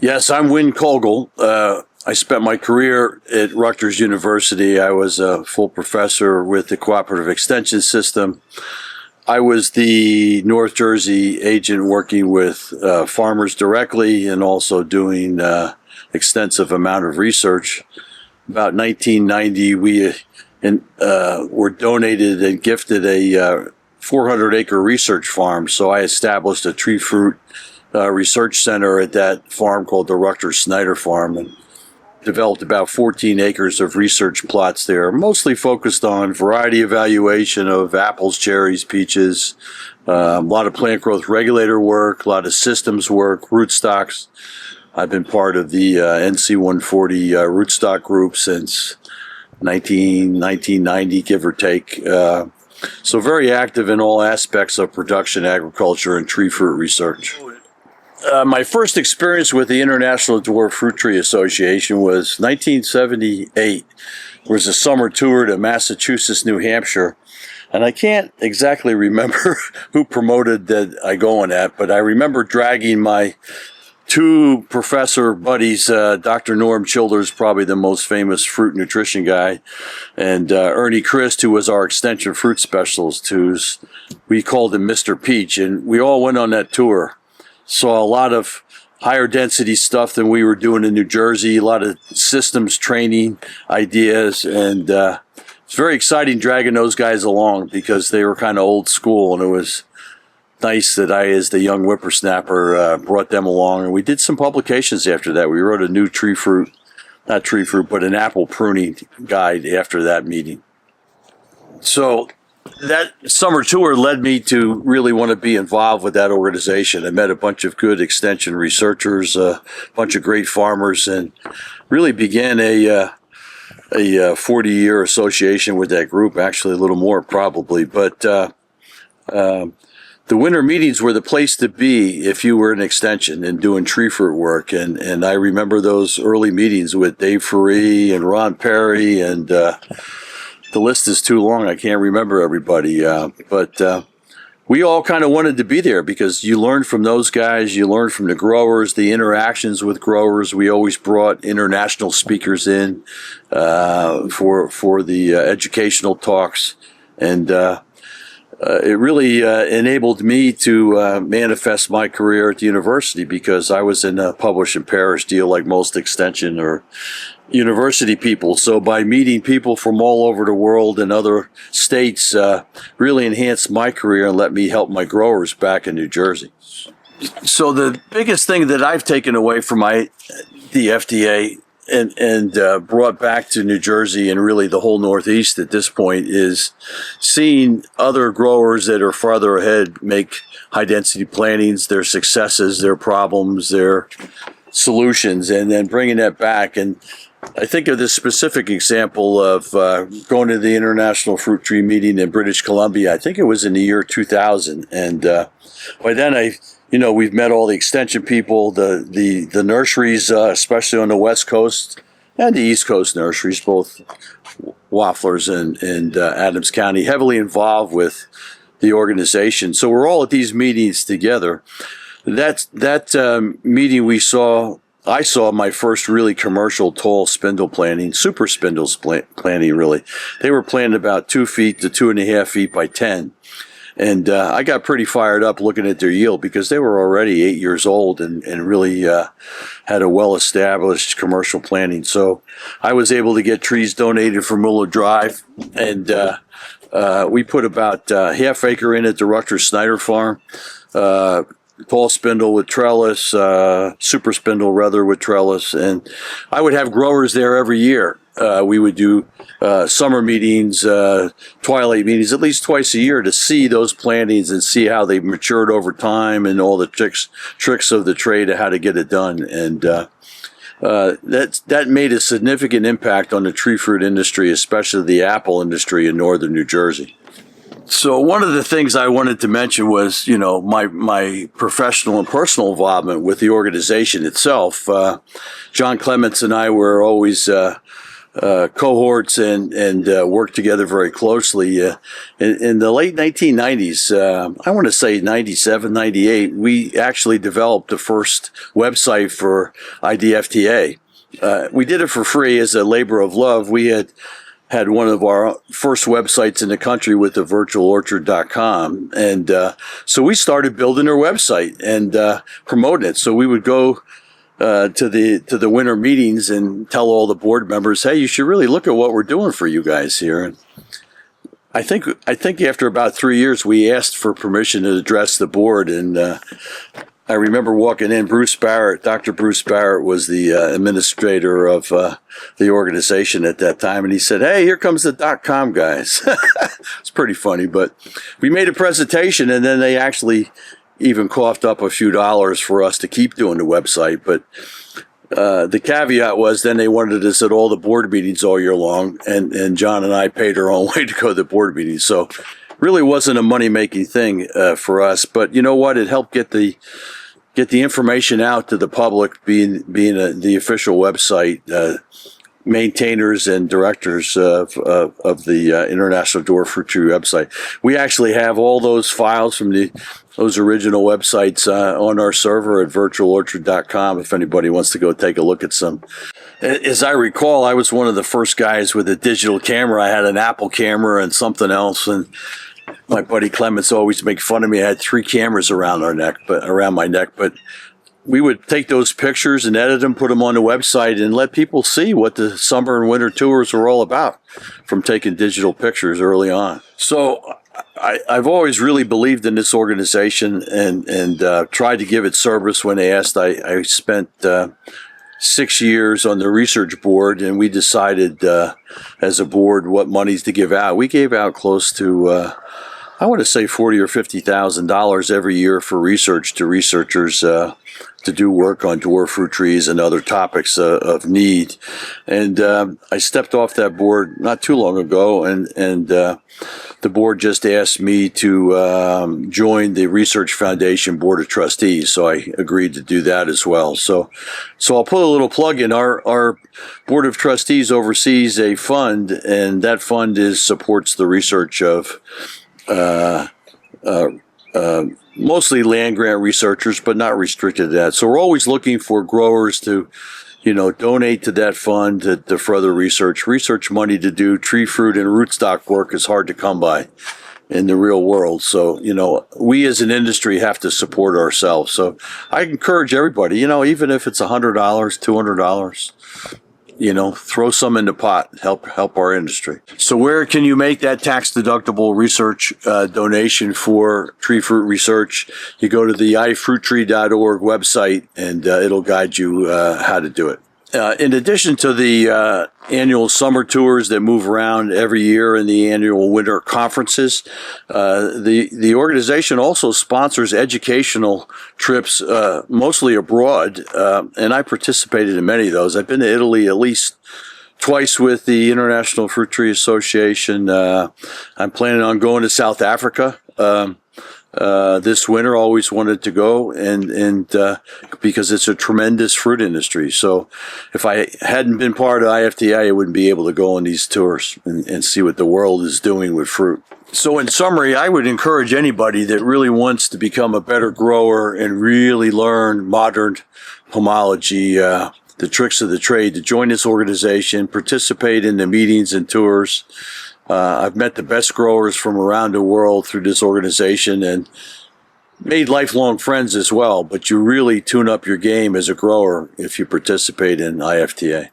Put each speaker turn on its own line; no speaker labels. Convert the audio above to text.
Yes, I'm Win Cowgill. I spent my career at Rutgers University. I was a full professor with the Cooperative Extension System. I was the North Jersey agent working with farmers directly and also doing extensive amount of research. About 1990, we were donated and gifted a 400-acre research farm. So I established a tree fruit research center at that farm called the Rutgers Snyder Farm, and developed about 14 acres of research plots there, mostly focused on variety evaluation of apples, cherries, peaches, a lot of plant growth regulator work, a lot of systems work, rootstocks. I've been part of the NC 140 rootstock group since 1990, give or take. So very active in all aspects of production, agriculture, and tree fruit research. My first experience with the International Dwarf Fruit Tree Association was 1978. It was a summer tour to Massachusetts, New Hampshire. And I can't exactly remember who promoted that I go on that, but I remember dragging my two professor buddies, Dr. Norm Childers, probably the most famous fruit nutrition guy, and Ernie Christ, who was our extension fruit specialist, we called him Mr. Peach. And we all went on that tour. Saw a lot of higher density stuff than we were doing in New Jersey, a lot of systems training ideas, and it's very exciting dragging those guys along because they were kind of old school, and it was nice that I, as the young whippersnapper, brought them along. And we did some publications after that. We wrote a new but an apple pruning guide after that meeting. So that summer tour led me to really want to be involved with that organization. I met a bunch of good extension researchers, a bunch of great farmers, and really began a 40-year association with that group, actually a little more probably. But the winter meetings were the place to be if you were an extension and doing tree fruit work. And I remember those early meetings with Dave Ferree and Ron Perry, and the list is too long. I can't remember everybody. But we all kind of wanted to be there because you learned from those guys. You learned from the growers, the interactions with growers. We always brought international speakers in for the educational talks. And it really enabled me to manifest my career at the university because I was in a publish and perish deal like most extension or university people. So by meeting people from all over the world and other states really enhanced my career and let me help my growers back in New Jersey. So the biggest thing that I've taken away from the FDA and brought back to New Jersey and really the whole Northeast at this point is seeing other growers that are farther ahead make high density plantings, their successes, their problems, their solutions, and then bringing that back. And I think of this specific example of going to the International Fruit Tree Meeting in British Columbia. I think it was in the year 2000. And by then we've met all the extension people, the nurseries, especially on the West Coast and the East Coast nurseries, both Wafflers and Adams County, heavily involved with the organization. So we're all at these meetings together. That meeting I saw my first really commercial tall spindle planting, super spindles planting really. They were planted about 2 feet to 2.5 feet by 10. And I got pretty fired up looking at their yield because they were already 8 years old and really had a well-established commercial planting. So I was able to get trees donated from Muller Drive, and we put about half acre in at the Rutgers Snyder Farm. Tall spindle with trellis, super spindle rather with trellis, and I would have growers there every year. We would do summer meetings, twilight meetings, at least twice a year to see those plantings and see how they matured over time and all the tricks of the trade of how to get it done. And that made a significant impact on the tree fruit industry, especially the apple industry in northern New Jersey. So one of the things I wanted to mention was, my professional and personal involvement with the organization itself. John Clements and I were always cohorts and worked together very closely. In the late 1990s, I want to say 97, 98, we actually developed the first website for IDFTA. We did it for free as a labor of love. We had one of our first websites in the country with the virtualorchard.com. And so we started building their website and promoting it. So we would go to the winter meetings and tell all the board members, hey, you should really look at what we're doing for you guys here. And I think after about 3 years, we asked for permission to address the board. And I remember walking in, Dr. Bruce Barrett was the administrator of the organization at that time. And he said, hey, here comes the .com guys. It's pretty funny, but we made a presentation and then they actually even coughed up a few dollars for us to keep doing the website. But the caveat was then they wanted us at all the board meetings all year long. And John and I paid our own way to go to the board meetings. So really wasn't a money-making thing for us. But you know what? It helped get the information out to the public, being the official website, maintainers and directors of the International Dwarf Fruit Tree website. We actually have all those files from those original websites on our server at virtualorchard.com if anybody wants to go take a look at some. As I recall, I was one of the first guys with a digital camera. I had an Apple camera and something else, and my buddy Clements always make fun of me. I had 3 cameras around my neck, but we would take those pictures and edit them, put them on the website, and let people see what the summer and winter tours were all about from taking digital pictures early on. So I've always really believed in this organization and tried to give it service when they asked. I spent 6 years on the research board, and we decided as a board what monies to give out. We gave out close to I want to say $40,000 or $50,000 every year for research to researchers to do work on dwarf fruit trees and other topics of need. And I stepped off that board not too long ago, and the board just asked me to join the Research Foundation Board of Trustees, so I agreed to do that as well. So I'll put a little plug in. Our Board of Trustees oversees a fund, and that fund supports the research of mostly land grant researchers, but not restricted to that. So we're always looking for growers to, donate to that fund to further research. Research money to do tree fruit and rootstock work is hard to come by in the real world. So, we as an industry have to support ourselves. So I encourage everybody, even if it's $100, $200, throw some in the pot, help our industry. So where can you make that tax-deductible research donation for tree fruit research? You go to the ifruittree.org website, and it'll guide you how to do it. In addition to the annual summer tours that move around every year and the annual winter conferences, the organization also sponsors educational trips, mostly abroad, and I participated in many of those. I've been to Italy at least twice with the International Fruit Tree Association. I'm planning on going to South Africa this winter. Always wanted to go, and because it's a tremendous fruit industry. So if I hadn't been part of IFTA, I wouldn't be able to go on these tours and see what the world is doing with fruit. So in summary, I would encourage anybody that really wants to become a better grower and really learn modern pomology, the tricks of the trade, to join this organization, participate in the meetings and tours. I've met the best growers from around the world through this organization and made lifelong friends as well. But you really tune up your game as a grower if you participate in IFTA.